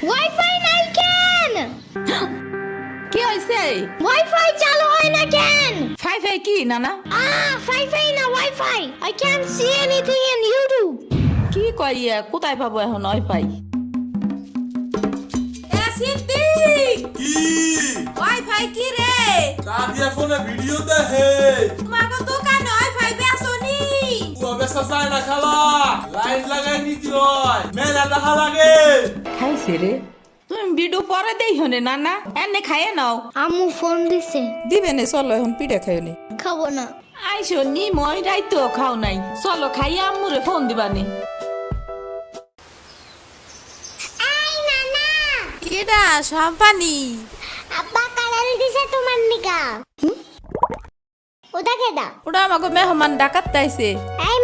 Wifi নাই কেন? কি হইছে? ওয়াইফাই চালু হয় না কেন? ফাই কি নানা? ওয়াইফাই না wifi. I can't see anything in YouTube. কি কইয়া কোথায় পাবো এখন ওয়াইফাই? এ সিদ্দিক কি ওয়াইফাই কি রে? দাদিয়া ফোনে ভিডিও দেখে তোমাকে দোকানে ওয়াইফাই বেসনি? ও বেসা যায় না খালা, লাইন লাগাই নিতে হয়, মেলা দেখা লাগে। খাইছে রে? তুমি ভিডিও পরে দেই হনে নানা, এনে খাইয়ে নাও। আম্মু ফোন দিছে। দিবে নে, চলো এখন পিঠা খাই নি। খাবো না। আইসো নি মই রাইতো খাও নাই, চলো খাইয়া আম্মুরে ফোন দিবানি। এই নানা, কেডা সম্পানি? আব্বা কালার দিছে তোমার নিকা। ওটা কেডা? ওটা আমাকে মেহমান ডাকাত তাইছে। এই